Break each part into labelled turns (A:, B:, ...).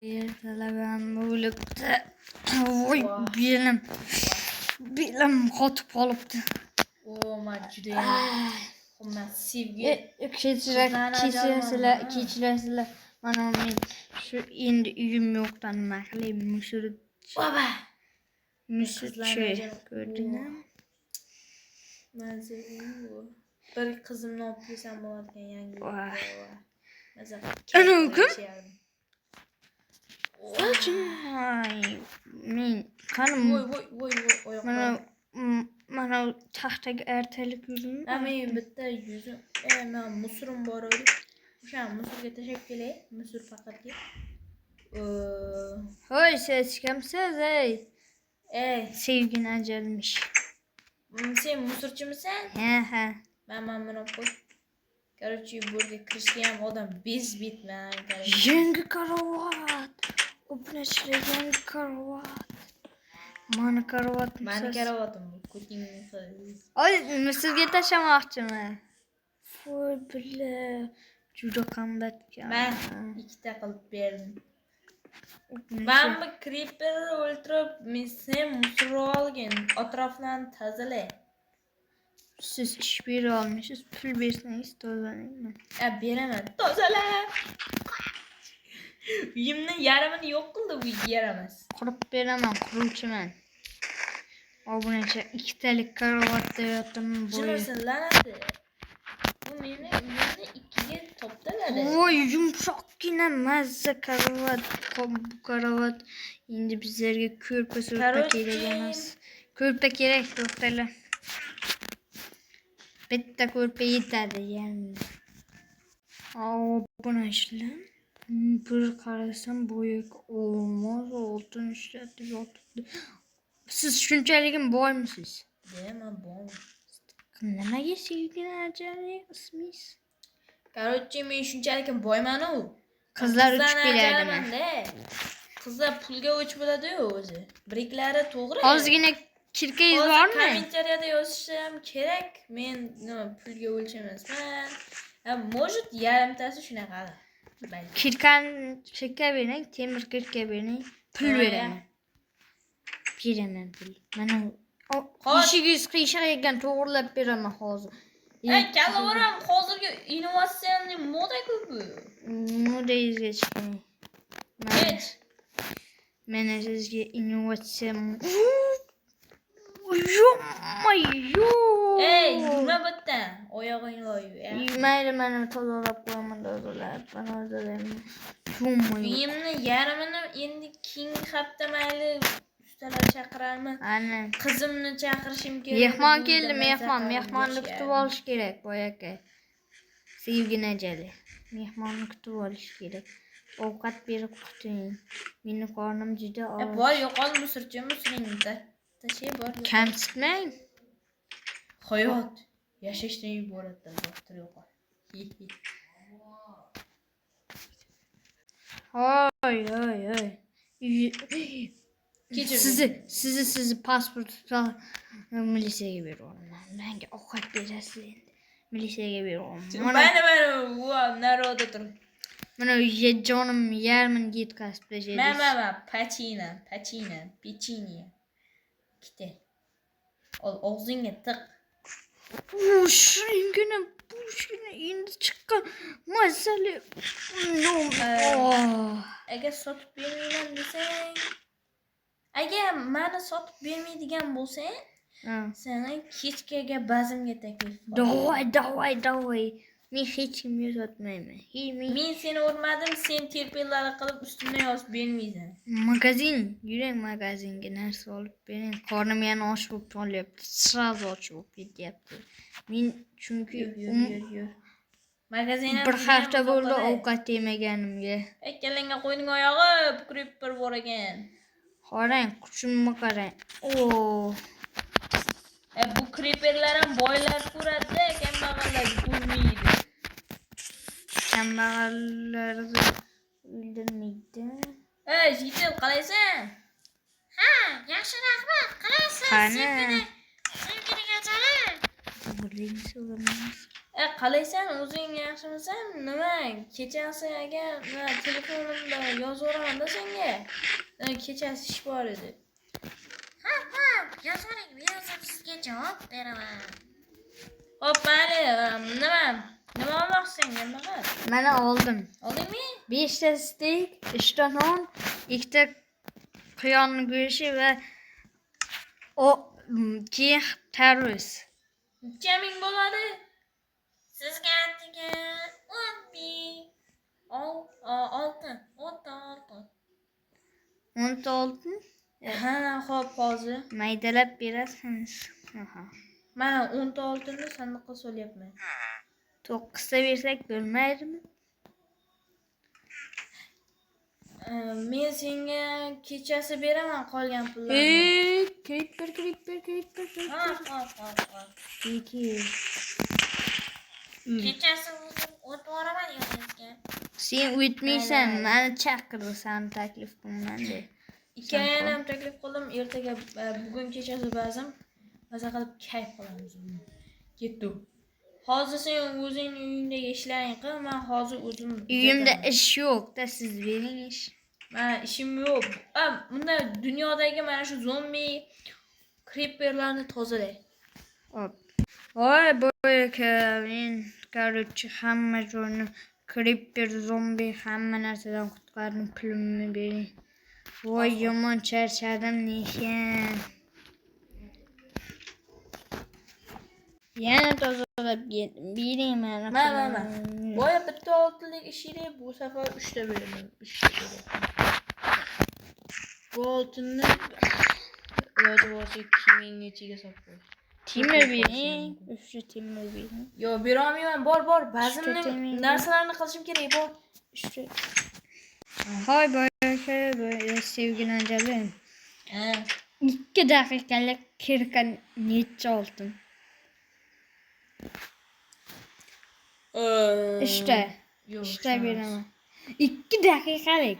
A: Ertalabam bo'libdi. Voy, belim qotib qolibdi.
B: Men judayam hurmat sevgi.
A: Kechirasizlar. Mana men shu endi uyim yo'qdan nima qilay?
B: Baba.
A: Ko'rdingmi?
B: Bir qizimni olib kelsam bo'ladigan yangi. Maza.
A: Ana kim? Men qanim.
B: Voy.
A: Mana taxtaga ertalik yuzim.
B: Men bitta yuzim. Men musurim bor edi. O'sha musurga tashab kelay. Musur faqatga.
A: Hoy, siz kimsiz, ey? Sevgin ajalmish.
B: Sen musurchimisan?
A: Ha.
B: Men buni qo'y. Короче, burga kirishgan odam bezbetman.
A: Yangi karavot. O'pnashlar yangi karavot. Mani karavotim
B: bu. Ko'tingni qil.
A: Oy, Misrga tashamoqchiman. Voy, billa. Juda qimmatga.
B: Men ikkita qilib berdim. Men bu creeper o'ltirib, sen musor olgin, atroflarni tozala.
A: Siz ish bera olmaysiz, pul bersangiz tozalayman.
B: Beraman, tozala. Uyimni yarmini yo'q qildi, bu yaramas.
A: Qurib beraman, quruvchiman. Obunacha ikkitalik karavotda yotaman bo'yi.
B: Jimsin lanati. Bu meni uyimni ikkiga toptaladi.
A: Voy, yumshoqqina mazza karavot. Bu karavot endi bizlarga ko'rpa kerak emas. Ko'rpa kerak, to'xtalar. Bitta ko'rpa yetadi, yani. Buni ishlam. Bir qarasam bo'yak olmos, oltin ishlatib yotibdi. Siz shunchaligim boymisiz?
B: Men boy.
A: Nimaga sevgini ajali ismingiz?
B: Короче, men shunchaligim boyman-ku.
A: Qizlar uchib keladimi?
B: Qizlar pulga o'ch bo'ladi-ku o'zi. Biriklari to'g'ri.
A: Ozgina kirkangiz bormi?
B: Kommentariyada yozishim kerak. Men nima pulga o'lchamasman. Может, yarimtasi shunaqadir.
A: Kirkan shakka bering, temir kirka bering, pul beraman. Beraman pul. Mana ishingiz qiyshiq to'g'rilab beraman hozir.
B: Kalaveram, hozirgi innovatsiyaning moda-ku bu.
A: Modangizga chiqing.
B: Hech.
A: Mana sizga innovatsiya.
B: Nima bittan? Oyog'ing loyu.
A: Mayli, mana tozalab qo'yaman, tozalayman.
B: Uyimni yarmini endi keyingi hafta mayli ustalar chaqirarman.
A: Ana.
B: Qizimni chaqirishim kerak.
A: Mehmon keldi, mehmonni kutib olish kerak, boyaka. Sevgini ajali. Mehmonni kutib olish kerak. Ovqat berib kuting. Meni qornim juda och.
B: Bor, yo'qol musuringizda. Tashay bor.
A: Kamsitmang.
B: Hayot yashashdan iboratdan baxtir yo'qol.
A: Hoy. Sizni pasport militsiyaga beraman. Menga ovqat berasiz endi. Militsiyaga beraman.
B: Mana naroda tur.
A: Mana jonim yarmini yetkazib tashlaydingiz.
B: Mana pachina, pechiniya. Ikkita. Og'zingga tiq.
A: Shungina endi chiqqan mazali.
B: Agar sotib bermayman desang, agar meni sotib bermaydigan bo'lsang, seni kechgaga bazmga taklif
A: Davay. Men hech kimga sotmayman.
B: Men seni urmadim, sen terpellar qilib ustimdan yozib bermaysan.
A: Magazin, yuring magazinga narsa olib bering. Qornim yana och bo'lib qolyapti. Srazu och bo'lib ketyapti. Men chunki
B: yur. Magazinga
A: bir hafta bo'ldi ovqat yemaganimga.
B: Akkalangga qo'yning oyog'i creeper bor ekan.
A: Qarang, kuchimni qarang.
B: Bu creeperlar ham boylar ko'radi, kambag'allar ko'rmaydi.
A: Kambag'allarni o'ldirmaydi.
B: Jitil qalaysan? Yaxshi rahmat. Qalaysan? Sevgini ajali.
A: Birinchi o'rinimiz.
B: Qalaysan, o'zing yaxshimisan? Nima? Kechasi agar telefonimda yozaveramanda senga. Kechasi ish bor edi.
C: Ha, yozavering, men o'zim sizga javob beraman.
B: Xo'p, mayli. Nima olmoqchisan, nima?
A: Mana oldim.
B: Oldingmi?
A: 5 ta steak, 3 ta non, 2 ta quyon go'shti va keyin tarvuz.
B: Necha ming bo'ladi?
C: Sizga atigi 10 ming.
A: 10 ta oltin.
B: Ha, xo'p, hozir.
A: Maydalab berasiz. Aha.
B: Mana 10 ta oltinni sandiqqa solyapman.
A: 9 ta bersak bo'lmaydimi?
B: Men senga kechasi beraman qolgan pullarni.
A: Creeper.
B: Ha.
A: Peki.
C: Kechasi o'zim o't boraman yoningizga.
A: Sen o'tmaysan, meni chaqirsan, taklif qilman de.
B: Ikkalani ham taklif qildim. Ertaga bugun kechasi ba'zan maza qilib kayf qilamiz. Ketdi. Hozir sen o'zing uyingdagi ishlaring qil, men hozir o'zim
A: Uyimda ish yo'q-da, siz bering ish.
B: Men ishim yo'q. Bunda dunyodagi mana shu zombi creeperlarni tozalay.
A: Hop. Voy boyaka, men короче hamma joyni creeper, zombi hamma narsadan qutqardim, pulimni bering. Voy yomon charchadim neshan. Yana tozalab yedim. Bering mana.
B: Mana. Boya bitta oltinlik ishini bu safar 3 ta beraman. 3 ta beraman. Bu oltinni iloji boricha kimingichiga solib qo'y.
A: Timir bering. 3 ta timir bering.
B: Yo, bera olmayman. Bor. Ba'zimni narsalarni qilishim kerak, bor.
A: 3 ta. Hoy boyaka, sevgili anjalim. 2 daqiqalik kirgan necha oltin? İşte beraman. 2 daqiqalik.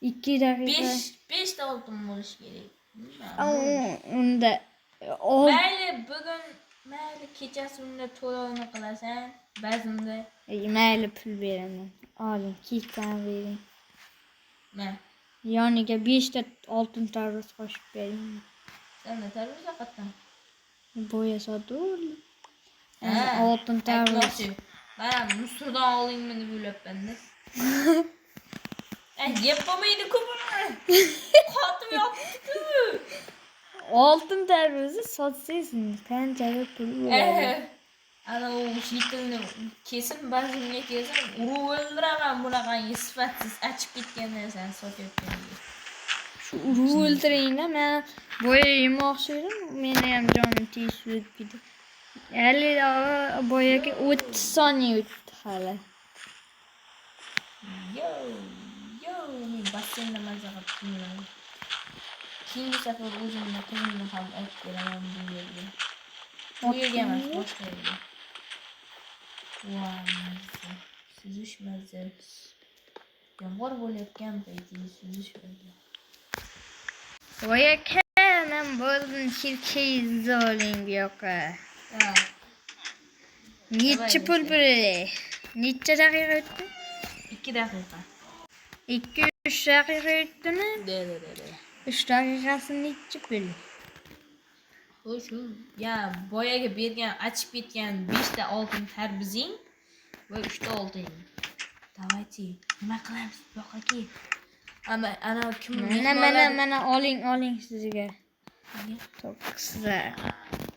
A: 2 daqiqa.
B: 5 ta oltin bo'lishi kerak.
A: Unda
B: Mayli kechasi unda to'lovni qilasan, ba'zimda
A: mayli pul beraman. Oling, kiyikdan bering.
B: Men
A: Yoniga 5 ta oltin tarvuz qo'shib bering.
B: Sen tarvuz qatdan.
A: Bo'ya sodur. Oltin tarvuz.
B: Mana musurdan olingmi deb o'ylabman-da. Yeb bo'lmaydi ko'pini. Qotim yopibdi.
A: Oltin tarvuzni sotsangiz qanchaga pul bo'ladi?
B: Ana u shitilni kesib ba'zimga kesib urib o'ldiraman bunaqangi sifatsiz achib ketgan narsani sotyapman.
A: Shu urib o'ldiringlar, men boya yemoqchi edim, meni ham jonim teshib ketdi. Hali boyaga 30 soniya o'tdi hali.
B: Yo, men basseynda maza qilib kiyinaman. Keyingi safar o'zimni qizimni ham olib beraman bu yerga. Bu yerga emas, boshqa yerga. Voy, suzish mazza. Yomg'ir bo'layotgan paytda suzish mazza.
A: Voy aka, men bo'ldim shirkingizni oling bu yoqqa. Necha pul beradi? Necha daqiqa o'tdi?
B: 2 daqiqa.
A: 2-3 daqiqa o'tdimi?
B: De.
A: 3 daqiqasi necha pul?
B: Shu boyaga bergan achib ketgan 5 ta oltin tarvuzing va 3 ta oltin. Давайте, nima qilamiz? Yo'q aka. Ana kim
A: Mana oling sizga. To'qqizta.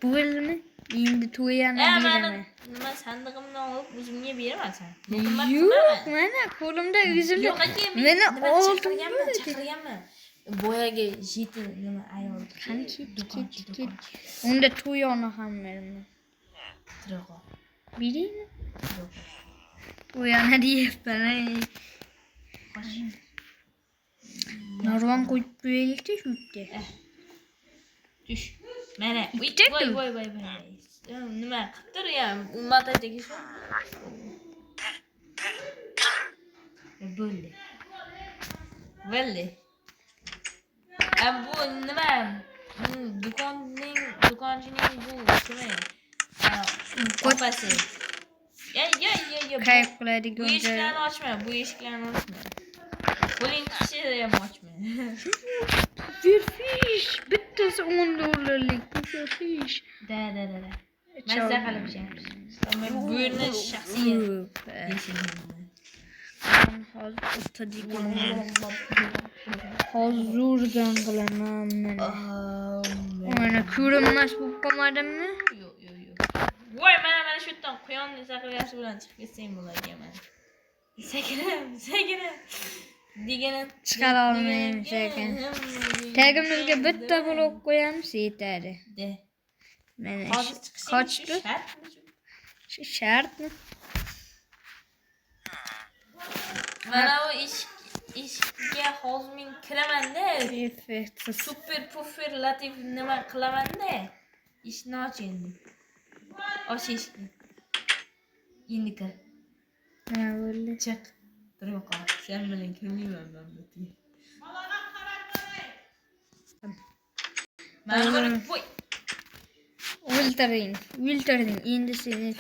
A: Bo'lmi? Endi to'yani beraman.
B: Nima sandig'imni olib o'zimga beraman.
A: Yo'q, mana qo'limda o'zimda.
B: Yo'q aka,
A: meni
B: chaqirganman. Boyaga jeti nima ayol.
A: Qani ket. Unda to'yoni ham beraman.
B: Tirg'o.
A: Bilingmi? To'yani deyapman. Narvan qo'yib qo'yaylik-da shu yerga.
B: Tush. Mana, voy. Nima qildir ya? Umatadagi shu. Bo'ldi. Bu nima? Do'konchining bu nima? Opasi. Ya.
A: Kayıp
B: Bu
A: kılaydigan
B: eshiklarni ochma, bu eshiklarni ochma. Qo'ling tushsa ham ochma.
A: Bir fish. Bittasi 10 dollarlik bir fish.
B: Da. Mazza qilib ishlaymiz. Men bu yerni shaxsiy yashayman.
A: Hozir o'tadigan. Hozirdan qilaman men. Mana ko'rinmas bo'lib qolmadimmi?
B: Yo'q. Voy, mana shu yerdan quyonni saqlagasi bilan chiqib ketsang bo'lardi mana. Sakrab. Degani
A: Chiqara olmaymiz ekan. Tagimizga bitta blok qo'yamiz yetadi.
B: De.
A: Mana
B: Hozir chiqishing
A: qochdi.
B: shartmi?
A: Shu shartmi?
B: Mana bu eshikga hozir men kiraman-da.
A: Effektsiz.
B: Super puffer latif nima qilaman-da. Eshikni och endi. Och eshikni. Endi kir.
A: Nima bo'ldi?
B: Chiq. Turib qol. Sen bilan kirmayman men bu yerga. Mana buni qo'y.
A: O'ltirding. Endi seni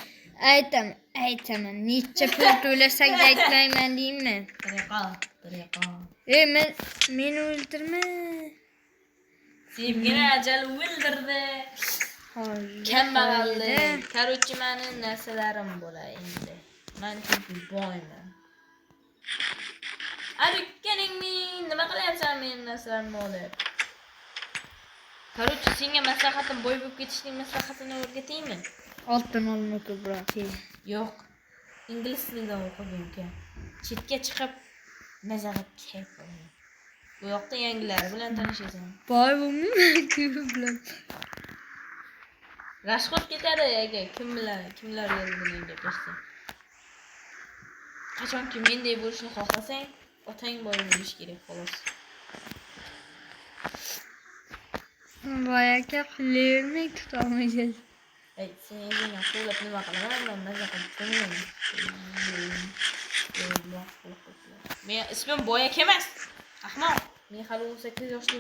A: aytaman. Necha pul to'lasang aytmayman deyman.
B: Turib qol.
A: Men o'ldirma.
B: Sevgini ajal o'ldirdi. Kambag'aldi. Короче, meni narsalarim bo'lar endi. Men chunki boyman. Arikkaningni nima qilyapsan men narsalarimni olib? Короче, senga maslahatim boy bo'lib ketishning maslahatini o'rgataymi?
A: Oltin olma ko'proq.
B: Yo'q. Ingliz tilidan o'qigim uka. Chetga chiqib nazarat kayf qilaman. Bu yoqda yangilar bilan tanishasan.
A: Boy bo'lmayman ko'p bilan.
B: Rashxod ketadi aka, kimlar bilan gaplashsa. Qachonki menday bo'lishni xohlasang, otang boy bo'lish kerak xolos.
A: Boy aka pullarni tutolmaysiz.
B: Ey, sen o'zingni qo'llab nima qilaman? Men maza qilib qo'ymayman. Men ismim boy aka emas. Ahmoq. Men hali 18 yoshli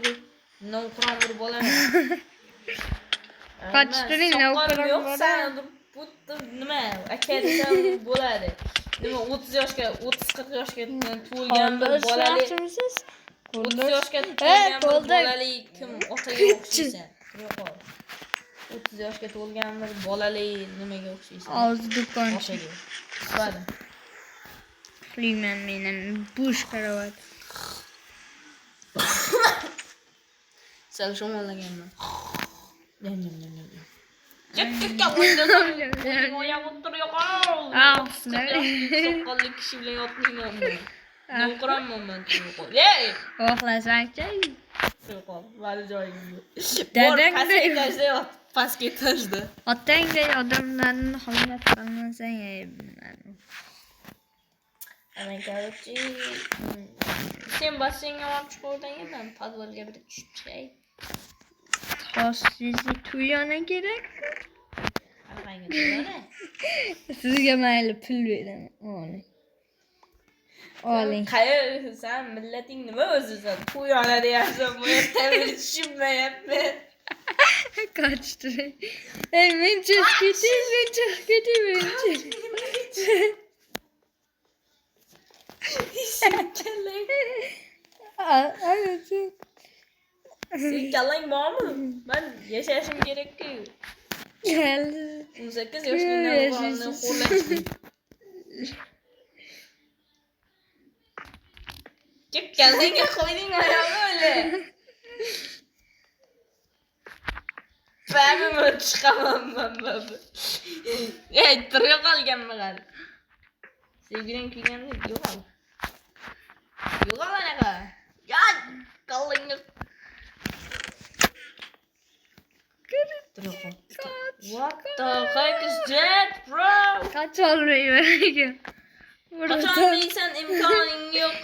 B: novqiron bir bolaman.
A: Qochtiring novqiron bola.
B: Bu nima? Aka desam bo'ladi. Nima 30 yoshga, 30-40 yoshga to'lgan bir bolali. 30 yoshga to'lgan bir bolali kim otaga o'xshaysan? Yo'q. 30 yoshga to'lgan bir bolali nimaga o'xshaysan?
A: Hozir do'kon
B: Oshaga. Bo'ladi.
A: Qilman men bush qaravat.
B: Sal shumalaganman. Soqqolli kishi bilan yotmayman. Novqironman men. Ey!
A: Xohlasangchi?
B: Qol, vali joyingda.
A: Dadang
B: etajda yot, pastga etajda.
A: Otangday odamlarni hurmat qilmasang ayibman.
B: Ana короче, sen basseynga olib chiqordingmi? Men podvalga bir tushib chiqay.
A: Sizga to'yona kerak.
B: Qanaqangi to'yona?
A: Sizga mayli pul beraman. Oling.
B: Sen millating nima o'zi sen? To'yona deyapsan, bu yerda men tushunmayapman.
A: Qochtiring. Ey, men chiqib ketay.
B: Sen kallang bormi? Men yashashim kerak-ku. 18 yoshli novqironning xo'rlashdi. Chip kallangga qo'yding oyog'i o'li. Famimi chiqaman men. Ey, turib qolganmi qal? Sevgiling kuyganda yo'q. Yo'q anaqa. Ya, kallangga What the heck is that, bro?
A: Qachonmayman.
B: Qachonmaysan, imkoning yo'q.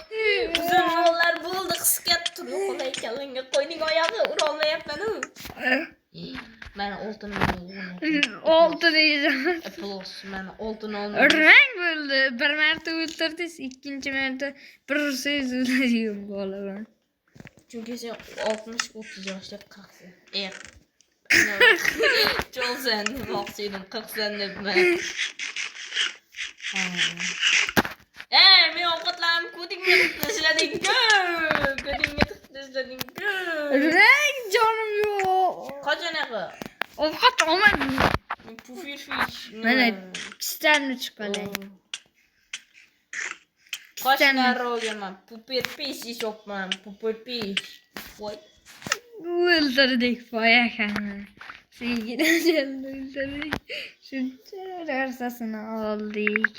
B: Uzun yo'llar bo'ldi, qisqa turib qolay kallangga qo'yding oyog'i, ura olmayapman-ku. Men oltin
A: deysan.
B: Plus, men oltin olmadim.
A: Rang bo'ldi. Bir marta o'ltirdingiz, ikkinchi marta bir so'z o'ldirgan bo'laman.
B: Chunki sen 60-30 yoshda qaqsan. Çok sen demoqchidim, 40 sen debman. Men ovqatlarimni kodingga tashlading-ku. Kodingga tashlading-ku.
A: Rang canım yok.
B: Qachanaqa?
A: Ovqat olmadim.
B: Pufir fish.
A: Mana kistarni chiqolay.
B: Qoshlar o'gaman. Pupir fish ishopman. Pupir fish. Voy.
A: O'ldirdik boyakani. Sevgili öldürdik. Shuncha narsasini oldik.